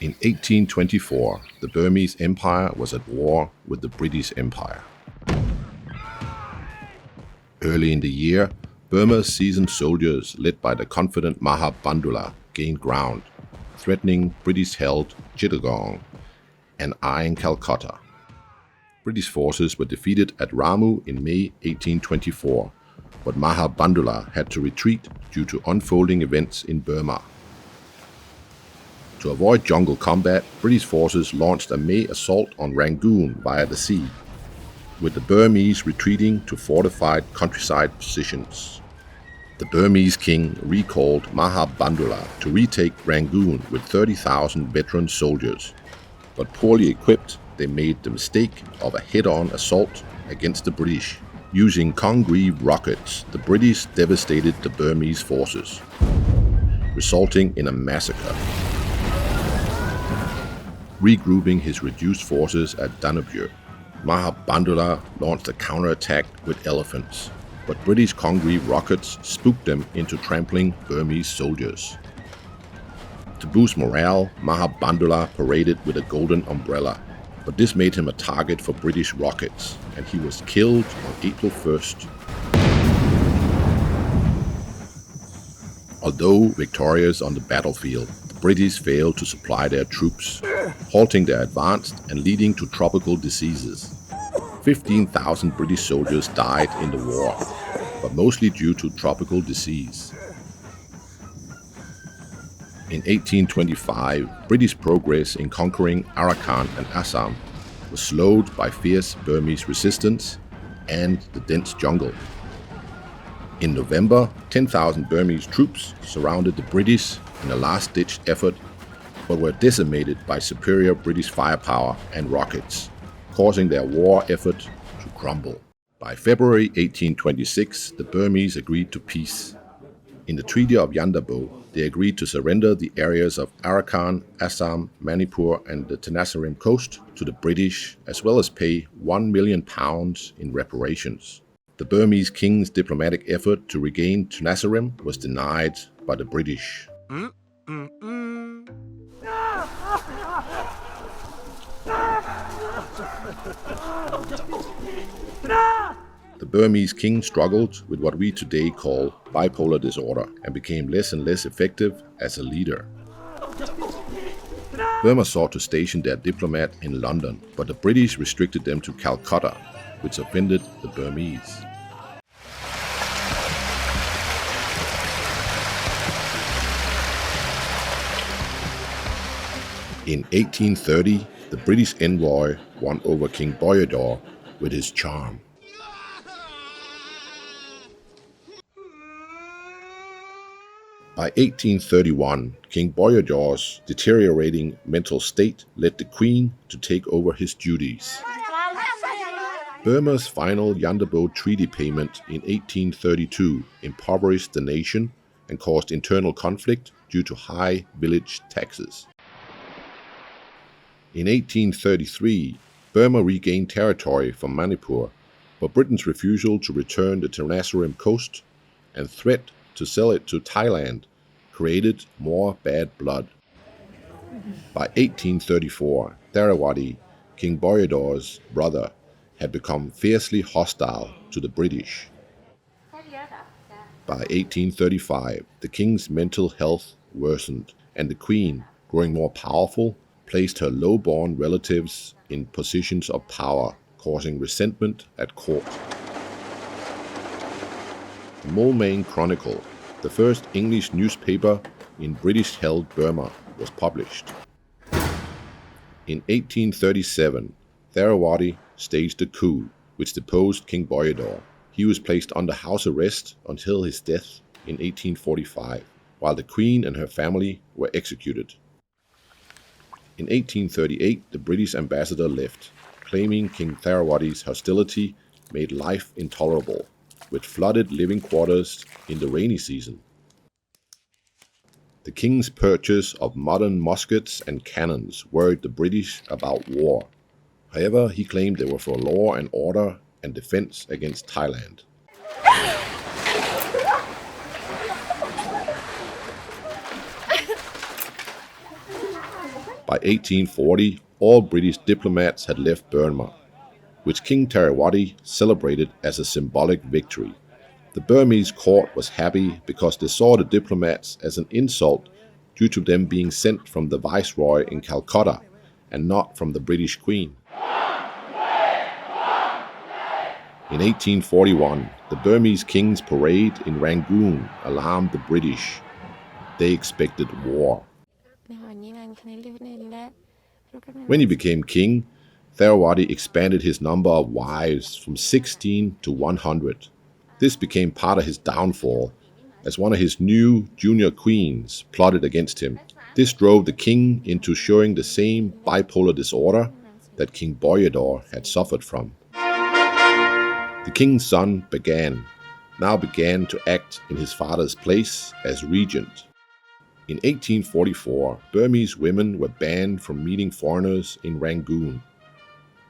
In 1824, the Burmese Empire was at war with the British Empire. Early in the year, Burma's seasoned soldiers, led by the confident Maha Bandula, gained ground, threatening British-held Chittagong and eyeing Calcutta. British forces were defeated at Ramu in May 1824, but Maha Bandula had to retreat due to unfolding events in Burma. To avoid jungle combat, British forces launched a May assault on Rangoon via the sea, with the Burmese retreating to fortified countryside positions. The Burmese king recalled Maha Bandula to retake Rangoon with 30,000 veteran soldiers, but poorly equipped, they made the mistake of a head-on assault against the British. Using Congreve rockets, the British devastated the Burmese forces, resulting in a massacre. Regrouping his reduced forces at Danabur, Maha Bandula launched a counterattack with elephants, but British Congreve rockets spooked them into trampling Burmese soldiers. To boost morale, Maha Bandula paraded with a golden umbrella, but this made him a target for British rockets, and he was killed on April 1st. Although victorious on the battlefield, the British failed to supply their troops, halting their advance and leading to tropical diseases. 15,000 British soldiers died in the war, but mostly due to tropical disease. In 1825, British progress in conquering Arakan and Assam was slowed by fierce Burmese resistance and the dense jungle. In November, 10,000 Burmese troops surrounded the British in a last-ditch effort, but were decimated by superior British firepower and rockets, causing their war effort to crumble. By February 1826, the Burmese agreed to peace. In the Treaty of Yandabo, they agreed to surrender the areas of Arakan, Assam, Manipur, and the Tenasserim coast to the British, as well as pay £1 million in reparations. The Burmese king's diplomatic effort to regain Tenasserim was denied by the British. The Burmese king struggled with what we today call bipolar disorder and became less and less effective as a leader. Burma sought to station their diplomat in London, but the British restricted them to Calcutta, which offended the Burmese. In 1830, the British envoy won over King Boyador with his charm. By 1831, King Boyador's deteriorating mental state led the Queen to take over his duties. Burma's final Yandabo Treaty payment in 1832 impoverished the nation and caused internal conflict due to high village taxes. In 1833, Burma regained territory from Manipur, but Britain's refusal to return the Tenasserim coast and threat to sell it to Thailand created more bad blood. By 1834, Dharawati, King Boyador's brother, had become fiercely hostile to the British. By 1835, the king's mental health worsened, and the Queen, growing more powerful, placed her low-born relatives in positions of power, causing resentment at court. The Moulmein Chronicle, the first English newspaper in British-held Burma, was published. In 1837, Dharawati staged a coup which deposed King Boyador. He was placed under house arrest until his death in 1845, while the Queen and her family were executed. In 1838, the British ambassador left, claiming King Dharawati's hostility made life intolerable, with flooded living quarters in the rainy season. The king's purchase of modern muskets and cannons worried the British about war. However, he claimed they were for law and order and defense against Thailand. By 1840, all British diplomats had left Burma, which King Tharawati celebrated as a symbolic victory. The Burmese court was happy because they saw the diplomats as an insult due to them being sent from the viceroy in Calcutta and not from the British Queen. In 1841, the Burmese king's parade in Rangoon alarmed the British. They expected war. When he became king, Tharawati expanded his number of wives from 16 to 100. This became part of his downfall, as one of his new junior queens plotted against him. This drove the king into showing the same bipolar disorder that King Boyador had suffered from. The king's son now began to act in his father's place as regent. In 1844, Burmese women were banned from meeting foreigners in Rangoon.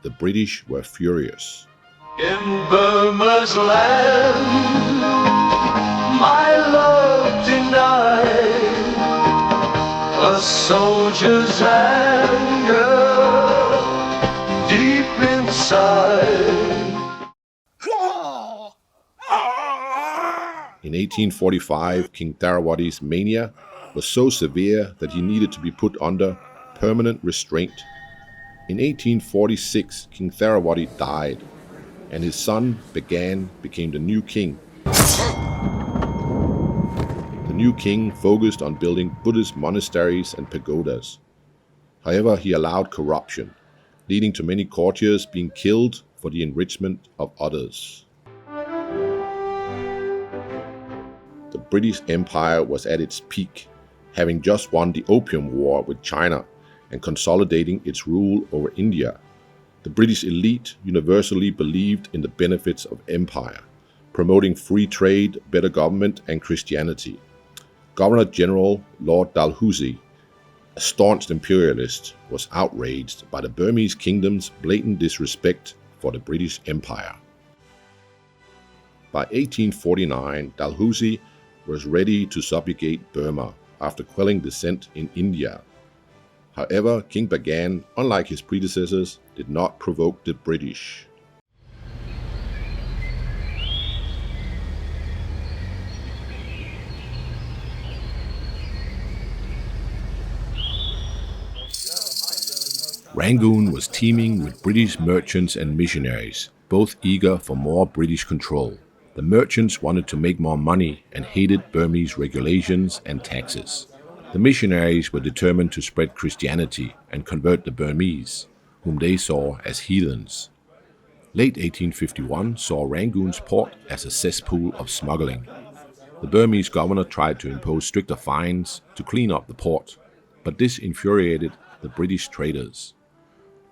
The British were furious. In Burma's land, my love denied, a soldier's anger deep inside. In 1845, King Tharawati's mania was so severe that he needed to be put under permanent restraint. In 1846, King Tharawati died, and his son became the new king. The new king focused on building Buddhist monasteries and pagodas. However, he allowed corruption, leading to many courtiers being killed for the enrichment of others. The British Empire was at its peak, having just won the Opium War with China and consolidating its rule over India. The British elite universally believed in the benefits of empire, promoting free trade, better government, and Christianity. Governor-General Lord Dalhousie, a staunch imperialist, was outraged by the Burmese kingdom's blatant disrespect for the British Empire. By 1849, Dalhousie was ready to subjugate Burma after quelling dissent in India. However, King Bagan, unlike his predecessors, did not provoke the British. Rangoon was teeming with British merchants and missionaries, both eager for more British control. The merchants wanted to make more money and hated Burmese regulations and taxes. The missionaries were determined to spread Christianity and convert the Burmese, whom they saw as heathens. Late 1851 saw Rangoon's port as a cesspool of smuggling. The Burmese governor tried to impose stricter fines to clean up the port, but this infuriated the British traders.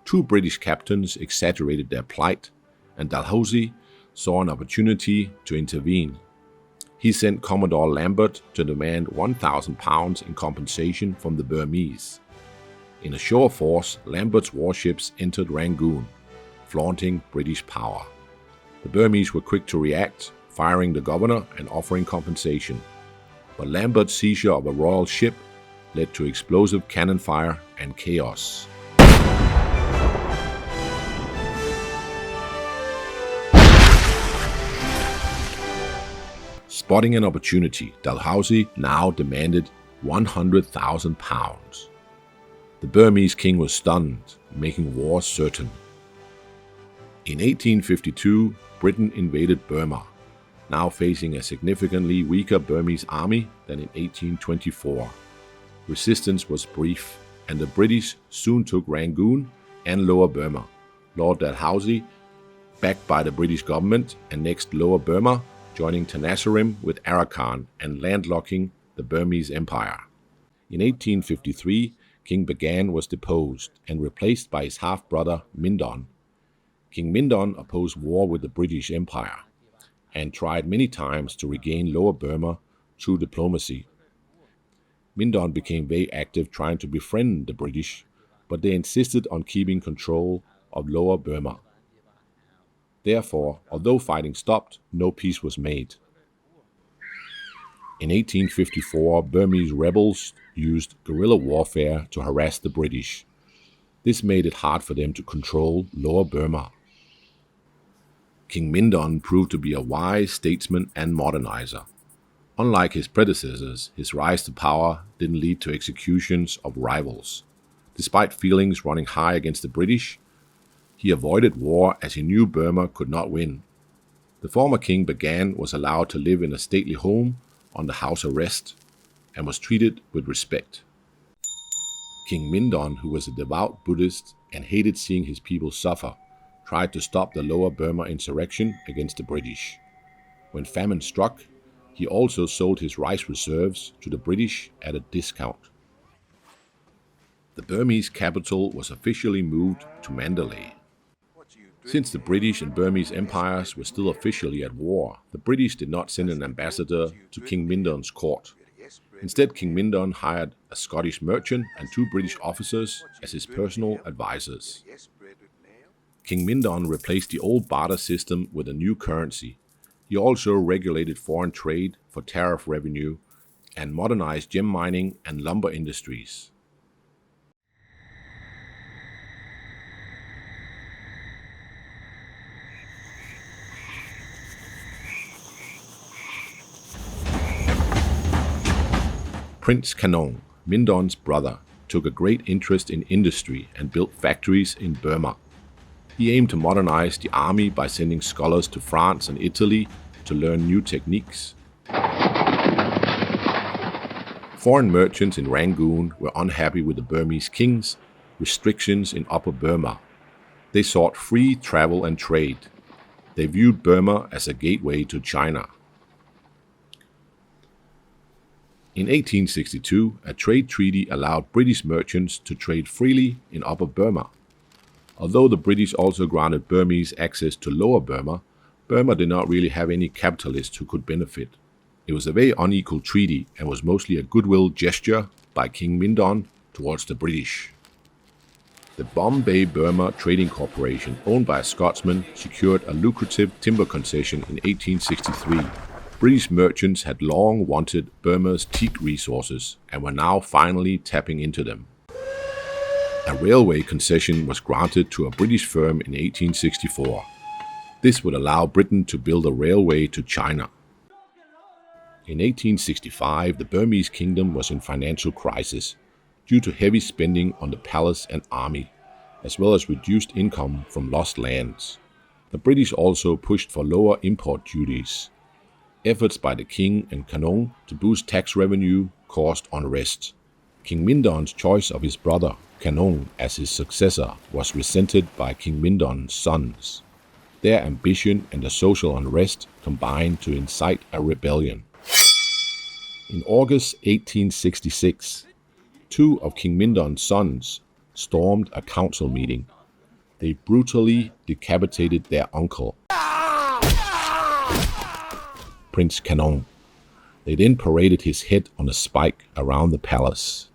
Two British captains exaggerated their plight, and Dalhousie saw an opportunity to intervene. He sent Commodore Lambert to demand £1,000 in compensation from the Burmese. In a shore force, Lambert's warships entered Rangoon, flaunting British power. The Burmese were quick to react, firing the governor and offering compensation. But Lambert's seizure of a royal ship led to explosive cannon fire and chaos. Spotting an opportunity, Dalhousie now demanded £100,000. The Burmese king was stunned, making war certain. In 1852, Britain invaded Burma, now facing a significantly weaker Burmese army than in 1824. Resistance was brief, and the British soon took Rangoon and Lower Burma. Lord Dalhousie, backed by the British government, annexed Lower Burma, joining Tenasserim with Arakan and landlocking the Burmese Empire. In 1853, King Bagan was deposed and replaced by his half-brother Mindon. King Mindon opposed war with the British Empire and tried many times to regain Lower Burma through diplomacy. Mindon became very active trying to befriend the British, but they insisted on keeping control of Lower Burma. Therefore, although fighting stopped, no peace was made. In 1854, Burmese rebels used guerrilla warfare to harass the British. This made it hard for them to control Lower Burma. King Mindon proved to be a wise statesman and modernizer. Unlike his predecessors, his rise to power didn't lead to executions of rivals. Despite feelings running high against the British, he avoided war as he knew Burma could not win. The former king Bagan was allowed to live in a stately home under house arrest and was treated with respect. King Mindon, who was a devout Buddhist and hated seeing his people suffer, tried to stop the Lower Burma insurrection against the British. When famine struck, he also sold his rice reserves to the British at a discount. The Burmese capital was officially moved to Mandalay. Since the British and Burmese empires were still officially at war, the British did not send an ambassador to King Mindon's court. Instead, King Mindon hired a Scottish merchant and 2 British officers as his personal advisors. King Mindon replaced the old barter system with a new currency. He also regulated foreign trade for tariff revenue and modernized gem mining and lumber industries. Prince Kanong, Mindon's brother, took a great interest in industry and built factories in Burma. He aimed to modernize the army by sending scholars to France and Italy to learn new techniques. Foreign merchants in Rangoon were unhappy with the Burmese king's restrictions in Upper Burma. They sought free travel and trade. They viewed Burma as a gateway to China. In 1862, a trade treaty allowed British merchants to trade freely in Upper Burma. Although the British also granted Burmese access to Lower Burma, Burma did not really have any capitalists who could benefit. It was a very unequal treaty and was mostly a goodwill gesture by King Mindon towards the British. The Bombay-Burma Trading Corporation, owned by a Scotsman, secured a lucrative timber concession in 1863. British merchants had long wanted Burma's teak resources and were now finally tapping into them. A railway concession was granted to a British firm in 1864. This would allow Britain to build a railway to China. In 1865, the Burmese kingdom was in financial crisis due to heavy spending on the palace and army, as well as reduced income from lost lands. The British also pushed for lower import duties. Efforts by the king and Kanong to boost tax revenue caused unrest. King Mindon's choice of his brother Kanong as his successor was resented by King Mindon's sons. Their ambition and the social unrest combined to incite a rebellion. In August 1866, 2 of King Mindon's sons stormed a council meeting. They brutally decapitated their uncle, Prince Kanong. They then paraded his head on a spike around the palace.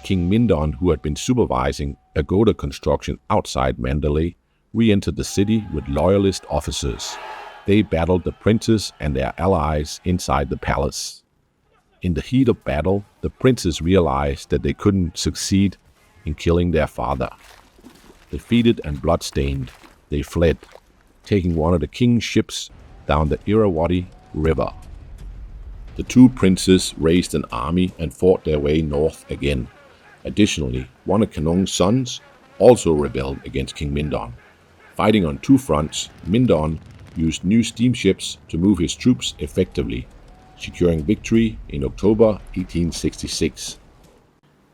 King Mindon, who had been supervising pagoda construction outside Mandalay, re-entered the city with loyalist officers. They battled the princes and their allies inside the palace. In the heat of battle, the princes realized that they couldn't succeed in killing their father. Defeated and bloodstained, they fled, taking one of the king's ships down the Irrawaddy River. The 2 princes raised an army and fought their way north again. Additionally, one of Kanong's sons also rebelled against King Mindon. Fighting on 2 fronts, Mindon used new steamships to move his troops effectively, securing victory in October 1866.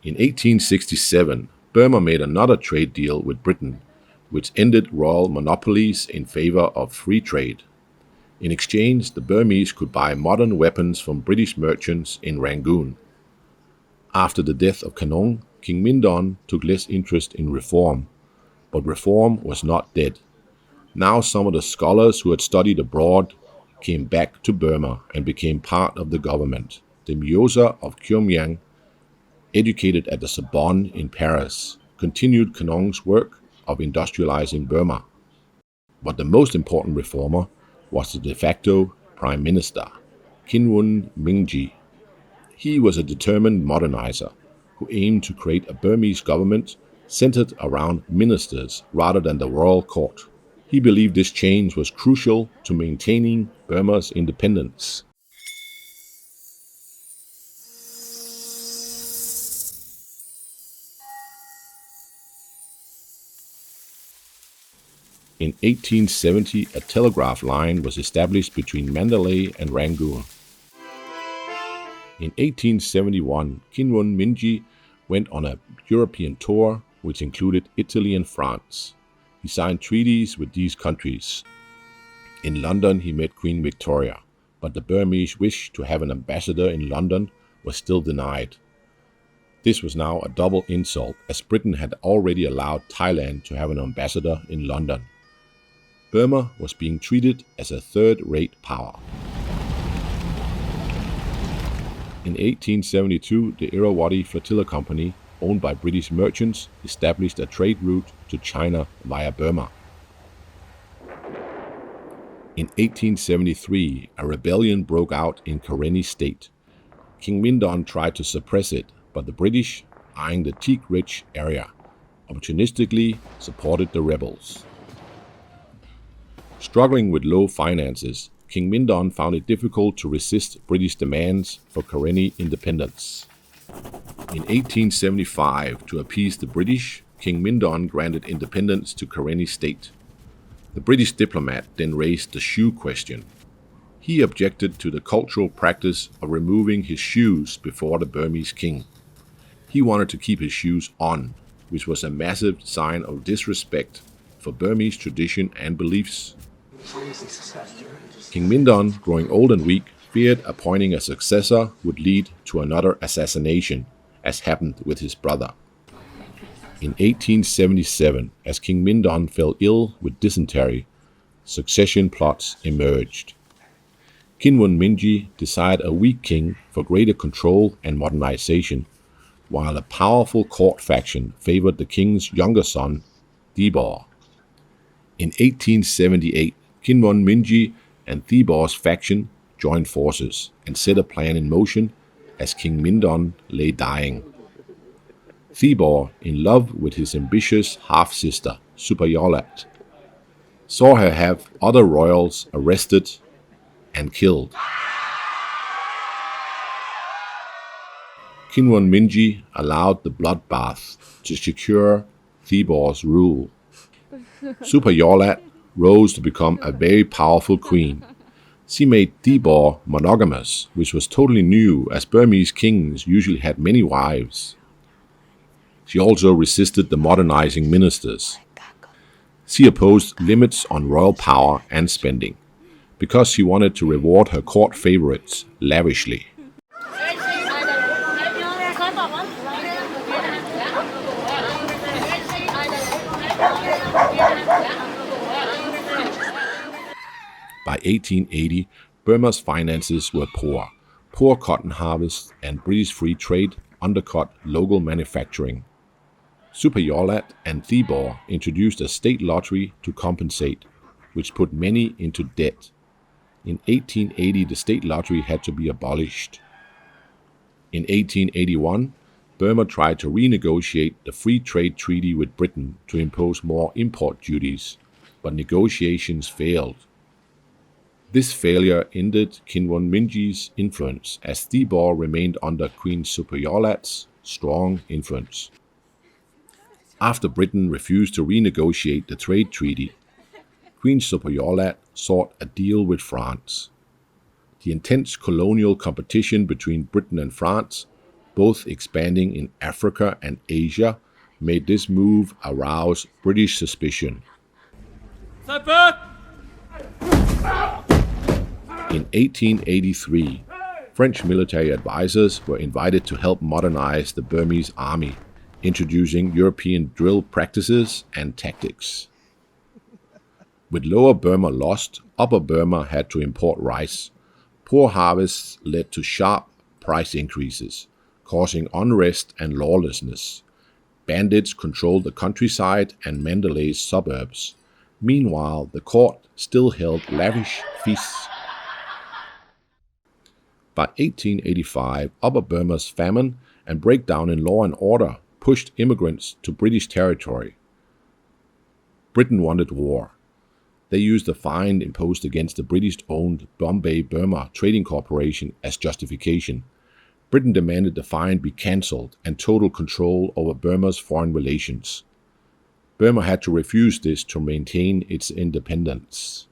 In 1867, Burma made another trade deal with Britain, which ended royal monopolies in favor of free trade. In exchange, the Burmese could buy modern weapons from British merchants in Rangoon. After the death of Kanong, King Mindon took less interest in reform, but reform was not dead. Now some of the scholars who had studied abroad came back to Burma and became part of the government. The Myosa of Pyongyang, educated at the Sorbonne in Paris, continued Kanong's work of industrializing Burma. But the most important reformer was the de facto prime minister, Kinwun Mingji. He was a determined modernizer who aimed to create a Burmese government centered around ministers rather than the royal court. He believed this change was crucial to maintaining Burma's independence. In 1870, a telegraph line was established between Mandalay and Rangoon. In 1871, Kinwon Minji went on a European tour, which included Italy and France. He signed treaties with these countries. In London, he met Queen Victoria, but the Burmese wish to have an ambassador in London was still denied. This was now a double insult, as Britain had already allowed Thailand to have an ambassador in London. Burma was being treated as a third-rate power. In 1872, the Irrawaddy Flotilla Company, owned by British merchants, established a trade route to China via Burma. In 1873, a rebellion broke out in Karenni State. King Mindon tried to suppress it, but the British, eyeing the teak-rich area, opportunistically supported the rebels. Struggling with low finances, King Mindon found it difficult to resist British demands for Karenni independence. In 1875, to appease the British, King Mindon granted independence to Karenni State. The British diplomat then raised the shoe question. He objected to the cultural practice of removing his shoes before the Burmese king. He wanted to keep his shoes on, which was a massive sign of disrespect for Burmese tradition and beliefs. King Mindon, growing old and weak, feared appointing a successor would lead to another assassination, as happened with his brother. In 1877, as King Mindon fell ill with dysentery, succession plots emerged. Kinwon Minji desired a weak king for greater control and modernization, while a powerful court faction favored the king's younger son, Thibor. In 1878, Kinwon Minji and Thibor's faction joined forces and set a plan in motion as King Mindon lay dying. Thibor, in love with his ambitious half-sister, Supayolat, saw her have other royals arrested and killed. Kinwon Minji allowed the bloodbath to secure Thibor's rule. Supayolat rose to become a very powerful queen. She made Thibor monogamous, which was totally new, as Burmese kings usually had many wives. She also resisted the modernizing ministers. She opposed limits on royal power and spending, because she wanted to reward her court favorites lavishly. By 1880, Burma's finances were poor. Poor cotton harvests and British free trade undercut local manufacturing. Supayolat and Thibor introduced a state lottery to compensate, which put many into debt. In 1880, the state lottery had to be abolished. In 1881, Burma tried to renegotiate the free trade treaty with Britain to impose more import duties, but negotiations failed. This failure ended Kinwon Minji's influence, as Thibor remained under Queen Supayolat's strong influence. After Britain refused to renegotiate the trade treaty, Queen Supayolat sought a deal with France. The intense colonial competition between Britain and France, both expanding in Africa and Asia, made this move arouse British suspicion. In 1883, French military advisors were invited to help modernize the Burmese army, introducing European drill practices and tactics. With Lower Burma lost, Upper Burma had to import rice. Poor harvests led to sharp price increases, causing unrest and lawlessness. Bandits controlled the countryside and Mandalay's suburbs. Meanwhile, the court still held lavish feasts. By 1885, Upper Burma's famine and breakdown in law and order pushed immigrants to British territory. Britain wanted war. They used the fine imposed against the British-owned Bombay-Burma Trading Corporation as justification. Britain demanded the fine be cancelled and total control over Burma's foreign relations. Burma had to refuse this to maintain its independence.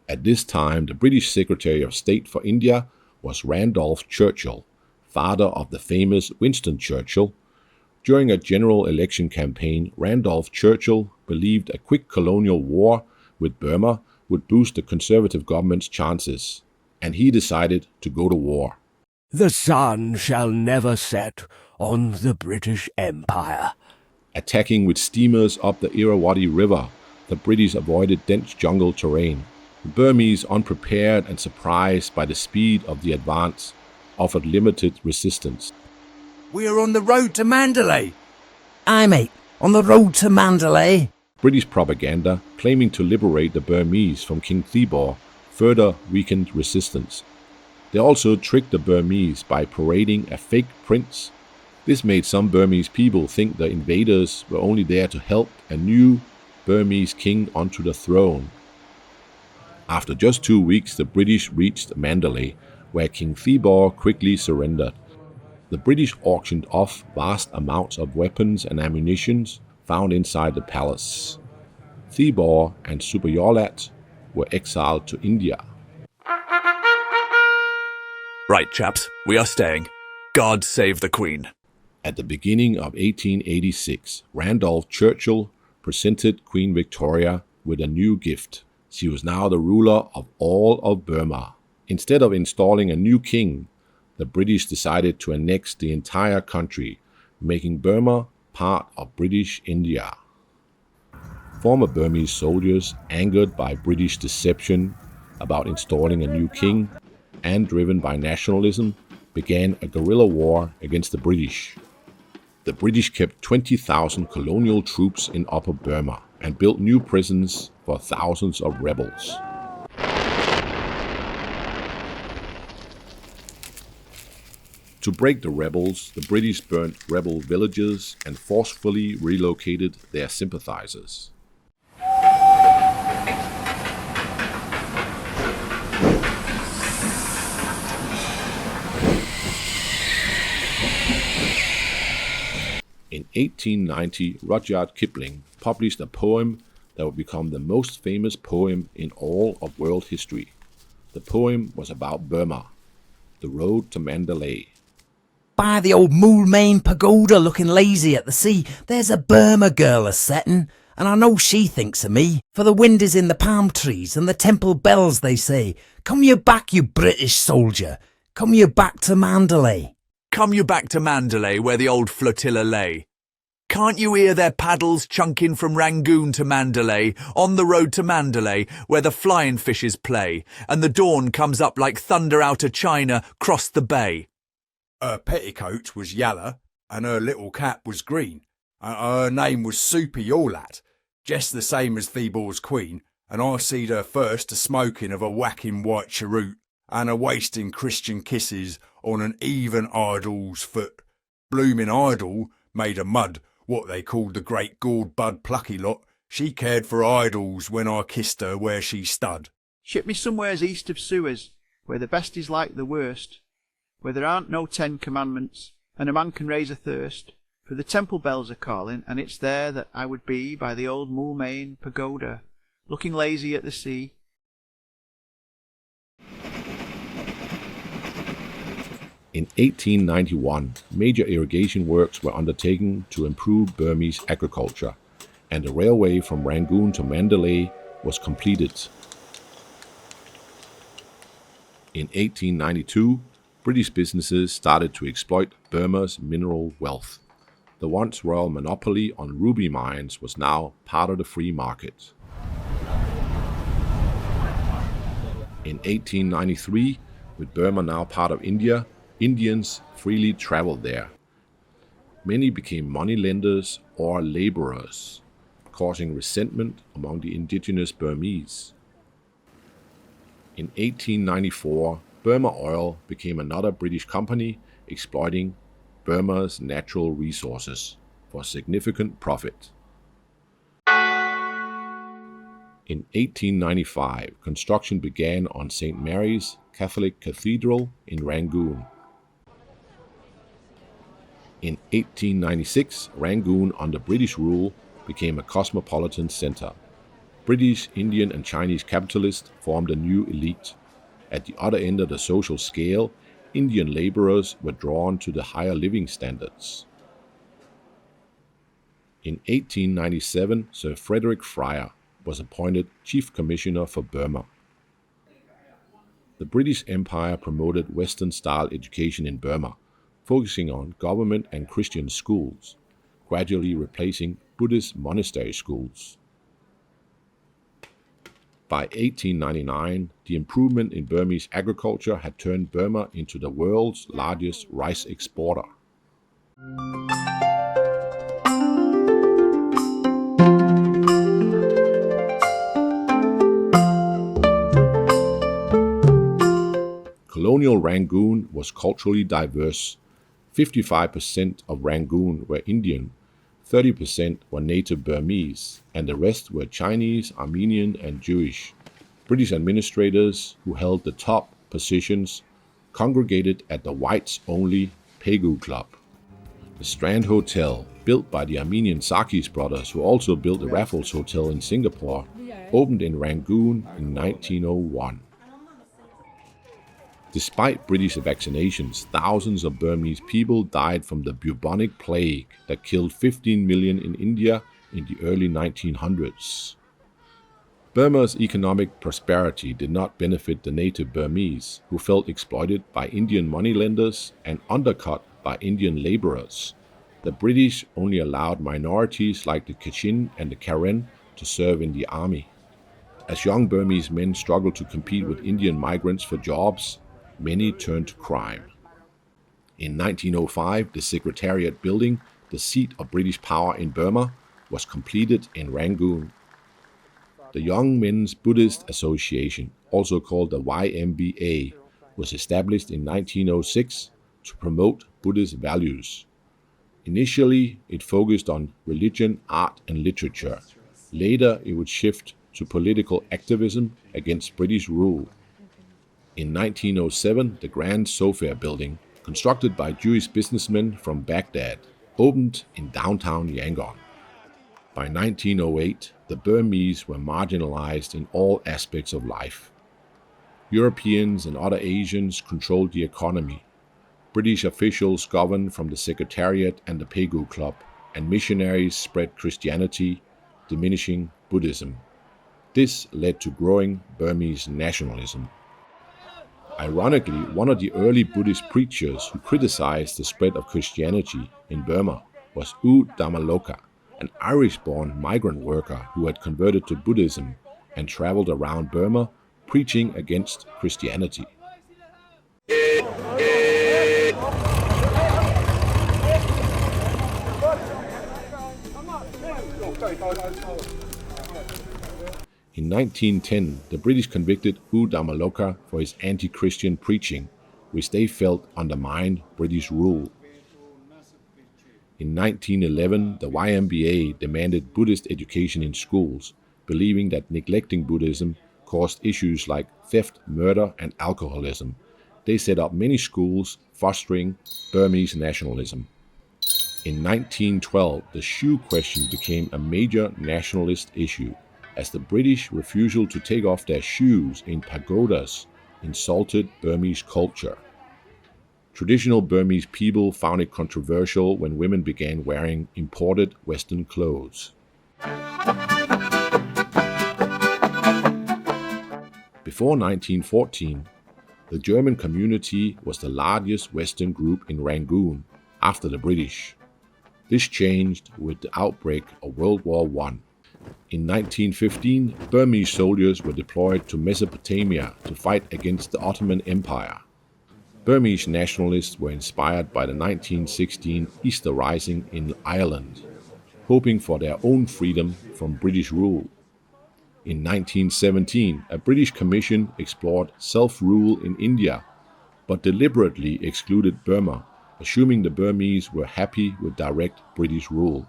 At this time, the British Secretary of State for India was Randolph Churchill, father of the famous Winston Churchill. During a general election campaign, Randolph Churchill believed a quick colonial war with Burma would boost the Conservative government's chances, and he decided to go to war. The sun shall never set on the British Empire. Attacking with steamers up the Irrawaddy River, the British avoided dense jungle terrain. The Burmese, unprepared and surprised by the speed of the advance, offered limited resistance. We're on the road to Mandalay. Aye, mate, on the road to Mandalay. British propaganda, claiming to liberate the Burmese from King Thibaw, further weakened resistance. They also tricked the Burmese by parading a fake prince. This made some Burmese people think the invaders were only there to help a new Burmese king onto the throne. After just 2 weeks, the British reached Mandalay, where King Thibaw quickly surrendered. The British auctioned off vast amounts of weapons and ammunition found inside the palace. Thibaw and Supayolat were exiled to India. Right, chaps, we are staying. God save the Queen. At the beginning of 1886, Randolph Churchill presented Queen Victoria with a new gift. She was now the ruler of all of Burma. Instead of installing a new king, the British decided to annex the entire country, making Burma part of British India. Former Burmese soldiers, angered by British deception about installing a new king, and driven by nationalism, began a guerrilla war against the British. The British kept 20,000 colonial troops in Upper Burma and built new prisons for thousands of rebels. To break the rebels, the British burnt rebel villages and forcefully relocated their sympathizers. In 1890, Rudyard Kipling published a poem that would become the most famous poem in all of world history. The poem was about Burma, the road to Mandalay. By the old Moulmein pagoda looking lazy at the sea, there's a Burma girl a-settin', and I know she thinks of me, for the wind is in the palm trees and the temple bells they say, "Come you back, you British soldier, come you back to Mandalay." Come you back to Mandalay where the old flotilla lay. Can't you hear their paddles chunking from Rangoon to Mandalay, on the road to Mandalay where the flying fishes play, and the dawn comes up like thunder out of China, cross the bay? Her petticoat was yaller, and her little cap was green, and her name was Supayolat, just the same as Thebaw's queen, and I seed her first a smoking of a whacking white cheroot, and a wasting Christian kisses on an even idol's foot. Bloomin' idol made of mud, what they called the great gourd bud plucky lot. She cared for idols when I kissed her where she stud. Ship me somewheres east of Suez, where the best is like the worst, where there aren't no 10 commandments, and a man can raise a thirst, for the temple bells are calling, and it's there that I would be by the old Moulmein pagoda, looking lazy at the sea. In 1891, major irrigation works were undertaken to improve Burmese agriculture, and the railway from Rangoon to Mandalay was completed. In 1892, British businesses started to exploit Burma's mineral wealth. The once royal monopoly on ruby mines was now part of the free market. In 1893, with Burma now part of India, Indians freely traveled there. Many became moneylenders or laborers, causing resentment among the indigenous Burmese. In 1894, Burma Oil became another British company exploiting Burma's natural resources for significant profit. In 1895, construction began on St. Mary's Catholic Cathedral in Rangoon. In 1896, Rangoon, under British rule, became a cosmopolitan center. British, Indian, and Chinese capitalists formed a new elite. At the other end of the social scale, Indian laborers were drawn to the higher living standards. In 1897, Sir Frederick Fryer was appointed Chief Commissioner for Burma. The British Empire promoted Western-style education in Burma, focusing on government and Christian schools, gradually replacing Buddhist monastery schools. By 1899, the improvement in Burmese agriculture had turned Burma into the world's largest rice exporter. Colonial Rangoon was culturally diverse. 55% of Rangoon were Indian, 30% were native Burmese, and the rest were Chinese, Armenian, and Jewish. British administrators who held the top positions congregated at the whites-only Pegu Club. The Strand Hotel, built by the Armenian Sarkis brothers, who also built the Raffles Hotel in Singapore, opened in Rangoon in 1901. Despite British vaccinations, thousands of Burmese people died from the bubonic plague that killed 15 million in India in the early 1900s. Burma's economic prosperity did not benefit the native Burmese, who felt exploited by Indian moneylenders and undercut by Indian laborers. The British only allowed minorities like the Kachin and the Karen to serve in the army. As young Burmese men struggled to compete with Indian migrants for jobs, many turned to crime. In 1905, the Secretariat building, the seat of British power in Burma, was completed in Rangoon. The Young Men's Buddhist Association, also called the YMBA, was established in 1906 to promote Buddhist values. Initially, it focused on religion, art, and literature. Later, it would shift to political activism against British rule. In 1907, the Grand Sofair building, constructed by Jewish businessmen from Baghdad, opened in downtown Yangon. By 1908, the Burmese were marginalized in all aspects of life. Europeans and other Asians controlled the economy. British officials governed from the Secretariat and the Pegu Club, and missionaries spread Christianity, diminishing Buddhism. This led to growing Burmese nationalism. Ironically, one of the early Buddhist preachers who criticized the spread of Christianity in Burma was U Damaloka, an Irish-born migrant worker who had converted to Buddhism and traveled around Burma preaching against Christianity. In 1910, the British convicted U Damaloka for his anti-Christian preaching, which they felt undermined British rule. In 1911, the YMBA demanded Buddhist education in schools, believing that neglecting Buddhism caused issues like theft, murder, and alcoholism. They set up many schools fostering Burmese nationalism. In 1912, the shoe question became a major nationalist issue, as the British refusal to take off their shoes in pagodas insulted Burmese culture. Traditional Burmese people found it controversial when women began wearing imported Western clothes. Before 1914, the German community was the largest Western group in Rangoon after the British. This changed with the outbreak of World War I. In 1915, Burmese soldiers were deployed to Mesopotamia to fight against the Ottoman Empire. Burmese nationalists were inspired by the 1916 Easter Rising in Ireland, hoping for their own freedom from British rule. In 1917, a British commission explored self-rule in India, but deliberately excluded Burma, assuming the Burmese were happy with direct British rule.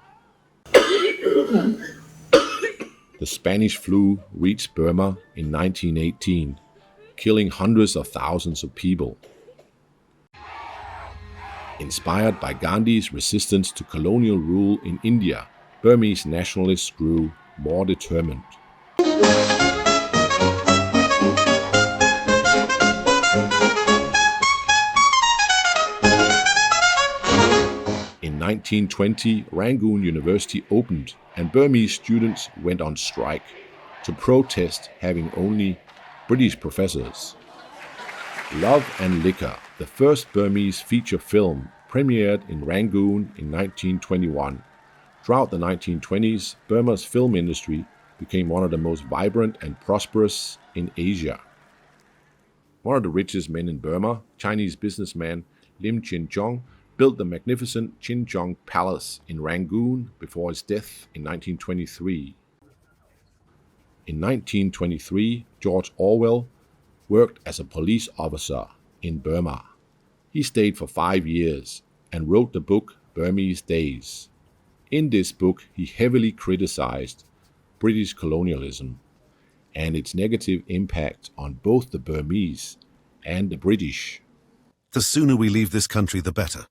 The Spanish flu reached Burma in 1918, killing hundreds of thousands of people. Inspired by Gandhi's resistance to colonial rule in India, Burmese nationalists grew more determined. In 1920, Rangoon University opened and Burmese students went on strike to protest having only British professors. Love and Liquor, the first Burmese feature film, premiered in Rangoon in 1921. Throughout the 1920s, Burma's film industry became one of the most vibrant and prosperous in Asia. One of the richest men in Burma, Chinese businessman Lim Chin Chong, built the magnificent Chin Chong Palace in Rangoon before his death in 1923. In 1923, George Orwell worked as a police officer in Burma. He stayed for 5 years and wrote the book Burmese Days. In this book, he heavily criticized British colonialism and its negative impact on both the Burmese and the British. The sooner we leave this country, the better.